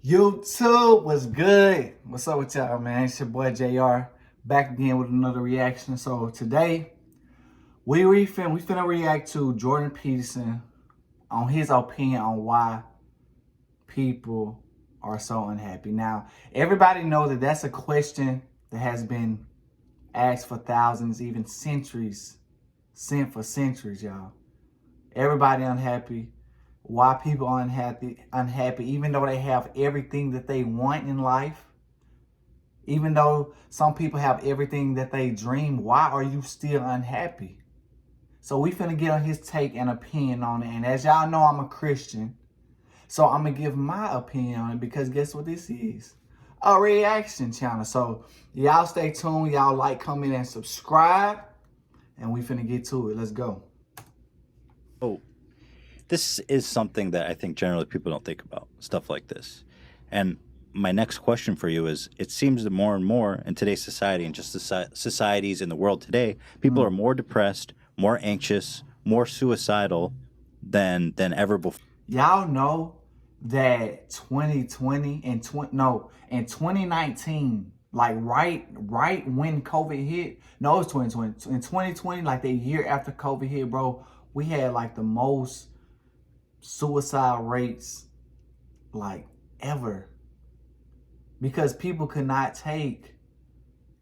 YouTube was good. What's up with y'all, man? It's your boy JR back again with another reaction. So today we finna react to Jordan Peterson on his opinion on why people are so unhappy. Now, everybody knows that that's a question that has been asked for thousands, even centuries, sent for centuries, y'all. Everybody unhappy. Why people are unhappy, even though they have everything that they want in life, even though some people have everything that they dream, why are you still unhappy? So we finna get on his take and opinion on it. And as y'all know, I'm a Christian, so I'm gonna give my opinion on it because guess what this is? A reaction channel. So y'all stay tuned, y'all like, comment, and subscribe, and we finna get to it. Let's go. Oh. This is something that I think generally people don't think about, stuff like this. And my next question for you is, it seems that more and more in today's society and just the societies in the world today, people are more depressed, more anxious, more suicidal than ever before. Y'all know that 2020 and 2019, like right when COVID hit, no, it's 2020. In 2020, like the year after COVID hit, bro, we had like the most suicide rates like ever, because people could not take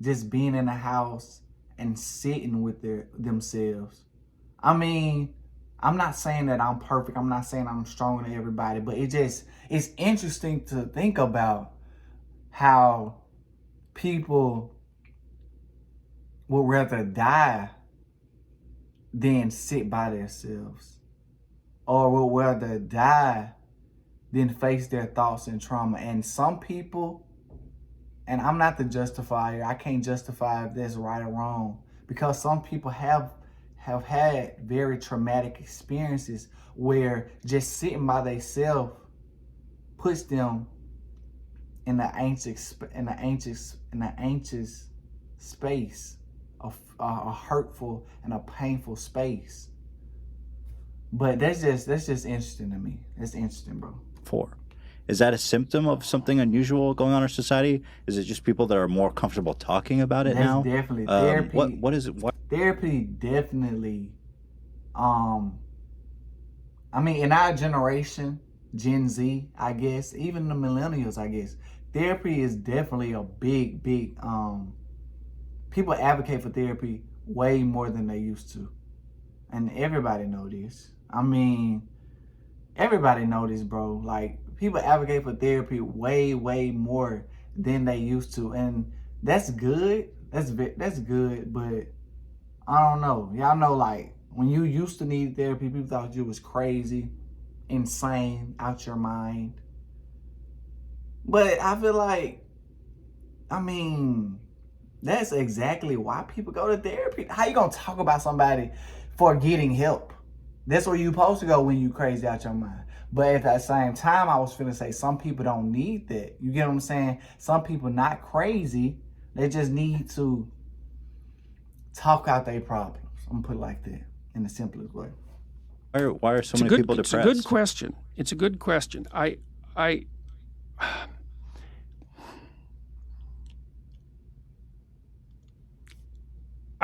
just being in the house and sitting with themselves. I mean, I'm not saying that I'm perfect, I'm not saying I'm stronger than everybody, but it's interesting to think about how people would rather die than sit by themselves, or will rather die than face their thoughts and trauma. And some people, and I'm not the justifier, I can't justify if that's right or wrong, because some people have had very traumatic experiences where just sitting by themselves puts them in the anxious space, a hurtful and a painful space. But that's just interesting to me. It's interesting, bro. Is that a symptom of something unusual going on in our society? Is it just people that are more comfortable talking about it now? That's definitely therapy. What is it? Therapy definitely. I mean, in our generation, Gen Z, I guess, even the millennials, I guess, therapy is definitely a big. People advocate for therapy way more than they used to, and everybody know this. I mean, everybody know this, bro. Like, people advocate for therapy way more than they used to, and that's good. That's good, but I don't know. Y'all know, like, when you used to need therapy, people thought you was crazy, insane, out your mind. But I feel like, I mean, that's exactly why people go to therapy. How you gonna talk about somebody for getting help? That's where you supposed to go when you crazy out your mind. But at that same time, I was finna say some people don't need that. You get what I'm saying? Some people not crazy. They just need to talk out their problems. I'm gonna put it like that in the simplest way. Why are so many people depressed? It's a good question. It's a good question. I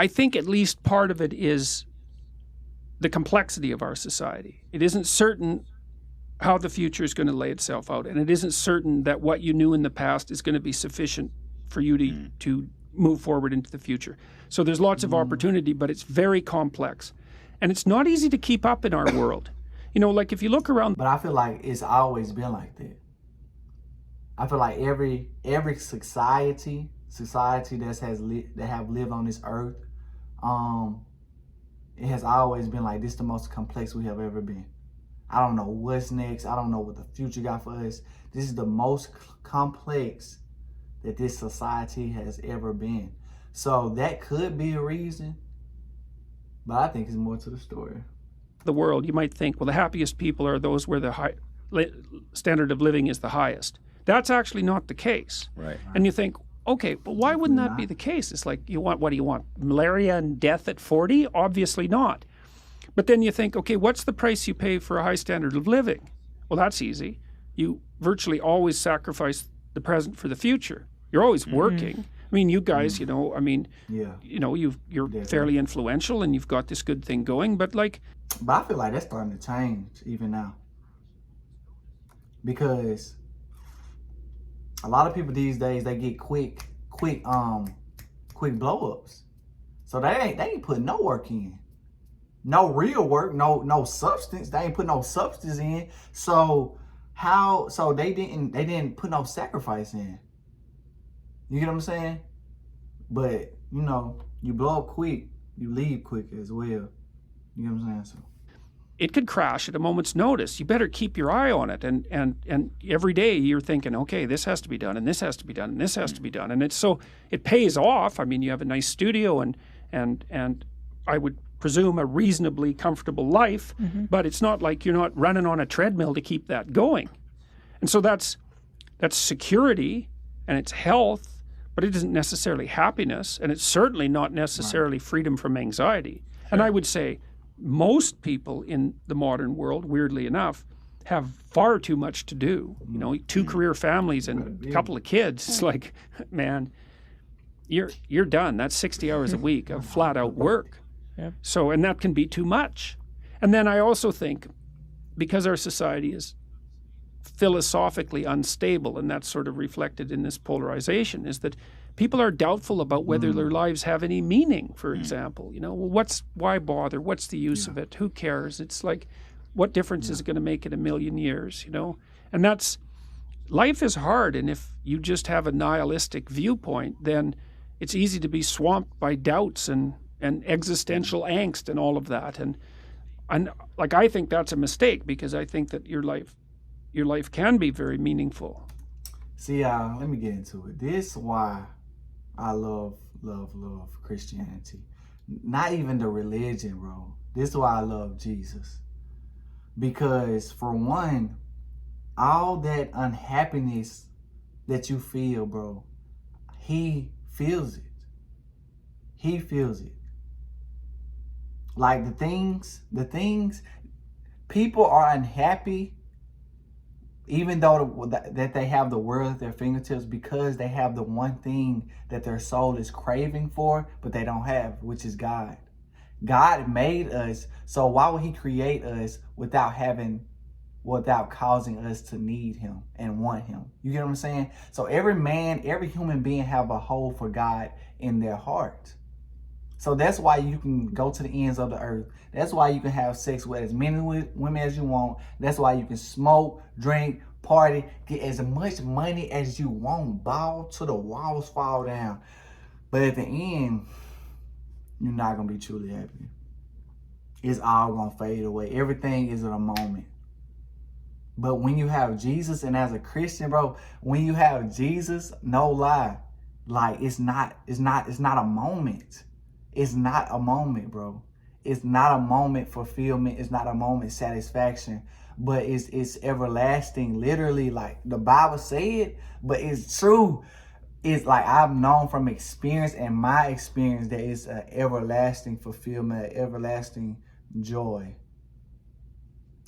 think at least part of it is the complexity of our society. It isn't certain how the future is going to lay itself out, and it isn't certain that what you knew in the past is going to be sufficient for you to move forward into the future. So there's lots of opportunity, but it's very complex, and it's not easy to keep up in our world. You know, like if you look around. But I feel like it's always been like that. I feel like every society that have lived on this earth, it has always been like this, the most complex we have ever been. I don't know what's next. I don't know what the future got for us. This is the most complex that this society has ever been. So that could be a reason, but I think it's more to the story. The world, you might think, well, the happiest people are those where the standard of living is the highest. That's actually not the case. Right. And you think, okay, but why wouldn't that be the case? It's like, what do you want? Malaria and death at 40? Obviously not. But then you think, okay, what's the price you pay for a high standard of living? Well, that's easy. you virtually always sacrifice the present for the future. You're always working. I mean, you guys, Yeah. you're Yeah. fairly influential and you've got this good thing going, but like, But I feel like that's starting to change even now. Because a lot of people these days, they get quick blow ups. So they ain't putting no work in. No real work, no substance. They ain't putting no substance in. So they didn't put no sacrifice in. You get what I'm saying? But you blow up quick, you leave quick as well. You know what I'm saying? So it could crash at a moment's notice. You better keep your eye on it. And every day you're thinking, okay, this has to be done, and this has to be done, and this has to be done. And it pays off. I mean, you have a nice studio and I would presume a reasonably comfortable life, but it's not like you're not running on a treadmill to keep that going. And so that's security and it's health, but it isn't necessarily happiness, and it's certainly not necessarily freedom from anxiety. Sure. And I would say most people in the modern world, weirdly enough, have far too much to do. 2 career families and a couple of kids. It's like, man, you're done. That's 60 hours a week of flat out work. Yep. So, and that can be too much. And then I also think, because our society is philosophically unstable, and that's sort of reflected in this polarization, is that people are doubtful about whether their lives have any meaning, for example. Why bother? What's the use of it? Who cares? It's like, what difference is it going to make in a million years, And life is hard, and if you just have a nihilistic viewpoint, then it's easy to be swamped by doubts and existential angst and all of that. And I think that's a mistake, because I think that your life can be very meaningful. See, let me get into it. This is why I love Christianity. Not even the religion, bro. This is why I love Jesus. Because for one, all that unhappiness that you feel, bro, he feels it. He feels it. Like the things, people are unhappy even though that they have the world at their fingertips, because they have the one thing that their soul is craving for, but they don't have, which is God. God made us, so why would he create us without causing us to need him and want him? You get what I'm saying? So every human being have a hole for God in their heart. So that's why you can go to the ends of the earth. That's why you can have sex with as many women as you want. That's why you can smoke, drink, party, get as much money as you want, ball till the walls fall down. But at the end, you're not going to be truly happy. It's all going to fade away. Everything is in a moment. But when you have Jesus, and as a Christian, bro, when you have Jesus, no lie, like it's not a moment. It's not a moment, bro. It's not a moment fulfillment. It's not a moment satisfaction, but it's everlasting. Literally, like the Bible said, but it's true. It's like I've known from experience, and my experience, that it's an everlasting fulfillment, everlasting joy.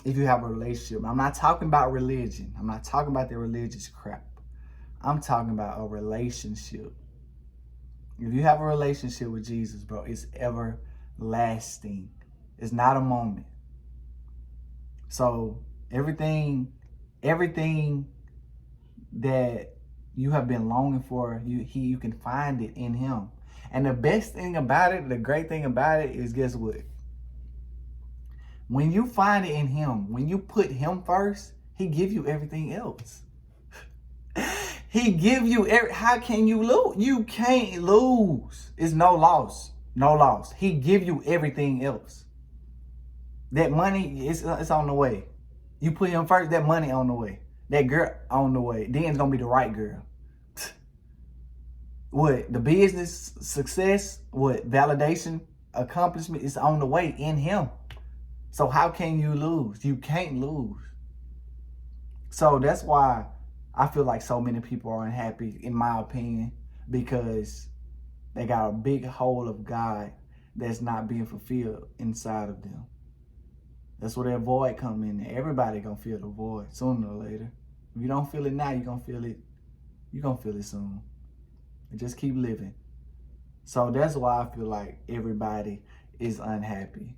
If you have a relationship. I'm not talking about religion. I'm not talking about the religious crap. I'm talking about a relationship. If you have a relationship with Jesus, bro, it's everlasting. It's not a moment. So everything that you have been longing for, you can find it in him. And the best thing about it, the great thing about it is, guess what? When you find it in him, when you put him first, he give you everything else. He give you how can you lose? You can't lose. It's no loss. No loss. He give you everything else. That money, it's on the way. You put him first, that money on the way. That girl on the way. Then it's gonna be the right girl. What? The business success, what? Validation, accomplishment is on the way in him. So how can you lose? You can't lose. So that's why I feel like so many people are unhappy, in my opinion, because they got a big hole of God that's not being fulfilled inside of them. That's where that void come in. Everybody gonna feel the void sooner or later. If you don't feel it now, you're gonna feel it. You're gonna feel it soon. And just keep living. So that's why I feel like everybody is unhappy.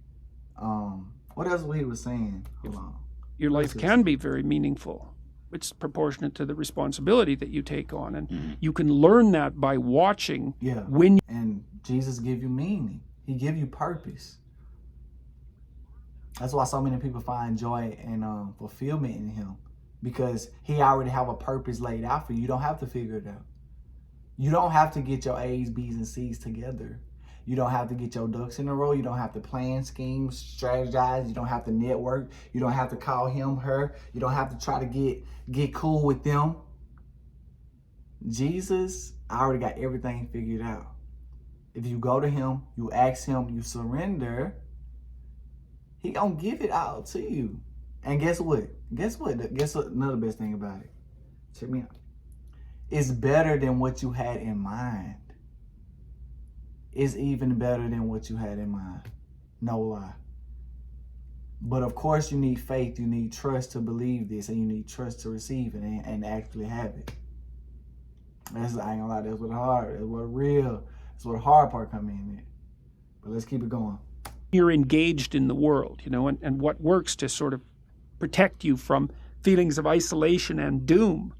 What else he was saying? Hold on. Your life can be very meaningful. It's proportionate to the responsibility that you take on. And you can learn that by watching when and Jesus give you meaning. He give you purpose. That's why so many people find joy and fulfillment in him. Because he already have a purpose laid out for you. You don't have to figure it out. You don't have to get your A's, B's, and C's together. You don't have to get your ducks in a row. You don't have to plan, scheme, strategize. You don't have to network. You don't have to call him, her. You don't have to try to get cool with them. Jesus already got everything figured out. If you go to him, you ask him, you surrender, he gonna give it all to you. And guess what? Guess what another best thing about it? Check me out. It's better than what you had in mind. It's even better than what you had in mind. No lie. But of course you need faith, you need trust to believe this, and you need trust to receive it and actually have it. I ain't gonna lie, that's what the hard part come in at. But let's keep it going. you're engaged in the world, and what works to sort of protect you from feelings of isolation and doom.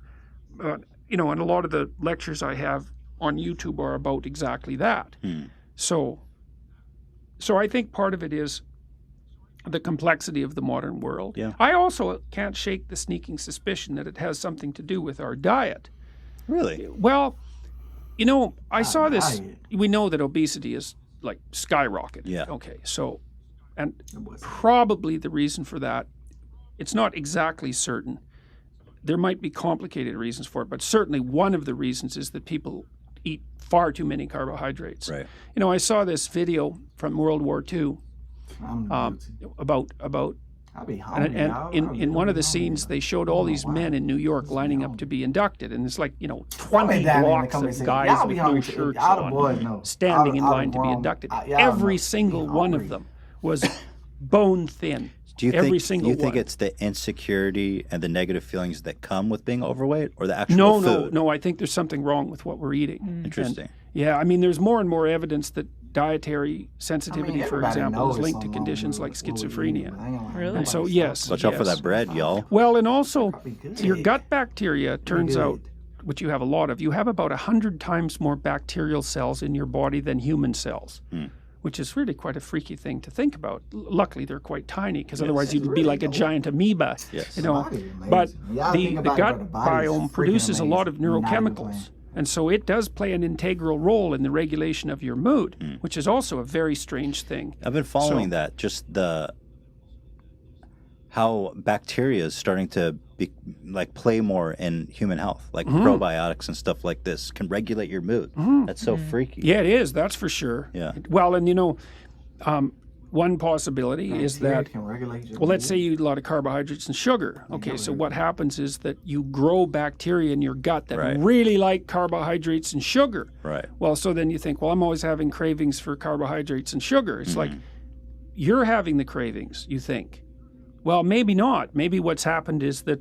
And a lot of the lectures I have on YouTube are about exactly that. So I think part of it is the complexity of the modern world. Yeah. I also can't shake the sneaking suspicion that it has something to do with our diet. Really? Well, I saw this. We know that obesity is like skyrocketed. Yeah. Okay. So, and probably the reason for that, it's not exactly certain. There might be complicated reasons for it, but certainly one of the reasons is that people eat far too many carbohydrates. Right. I saw this video from World War II about I'll be hungry. and in one of the scenes they showed all these men in New York lining up to be inducted, and it's like 20 blocks of guys with no shirts on standing in line to be inducted. Every single one of them was bone thin. Do you Every think it's the insecurity and the negative feelings that come with being overweight, or the actual food? No. I think there's something wrong with what we're eating. Interesting. There's more and more evidence that dietary sensitivity, for example, is linked to conditions like schizophrenia. Really? And so, yes. Watch out for that bread, y'all. Well, and also, your gut bacteria, turns out, which you have a lot of, you have about 100 times more bacterial cells in your body than human cells. Which is really quite a freaky thing to think about. Luckily, they're quite tiny, because otherwise you'd be like a giant amoeba. Yes. But the gut biome produces a lot of neurochemicals. And so it does play an integral role in the regulation of your mood, which is also a very strange thing. I've been following that, just how bacteria is starting to play more in human health, like probiotics and stuff like this can regulate your mood. That's so freaky. Yeah, it is. That's for sure. Yeah. Well, and one possibility is that, let's say you eat a lot of carbohydrates and sugar. Okay, so what happens is that you grow bacteria in your gut that really like carbohydrates and sugar. Right. Well, so then you think, well, I'm always having cravings for carbohydrates and sugar. It's like you're having the cravings, you think. Well, maybe not. Maybe what's happened is that,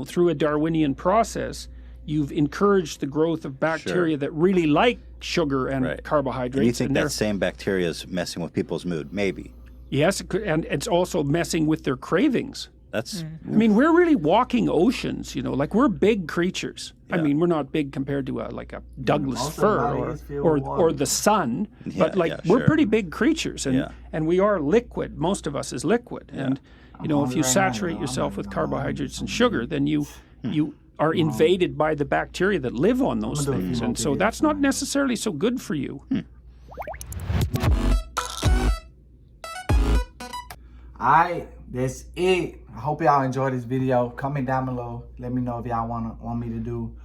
through a Darwinian process, you've encouraged the growth of bacteria that really like sugar and carbohydrates. And you think that same bacteria is messing with people's mood? Maybe. Yes, and it's also messing with their cravings. That's. We're really walking oceans. We're big creatures. Yeah. We're not big compared to a Douglas fir or the sun, but we're pretty big creatures, and we are liquid. Most of us is liquid, and if you saturate yourself with carbohydrates and sugar, then you are invaded by the bacteria that live on those things, and so that's not necessarily so good for you. Alright, that's it. I hope y'all enjoyed this video. Comment down below. Let me know if y'all want me to do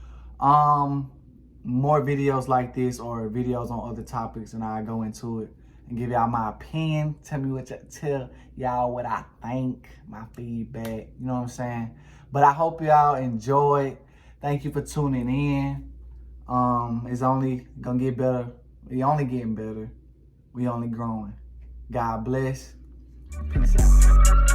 more videos like this, or videos on other topics, and I go into it and give y'all my opinion. Tell y'all what I think, my feedback. You know what I'm saying? But I hope y'all enjoyed. Thank you for tuning in. It's only gonna get better. We only getting better. We only growing. God bless. Peace out.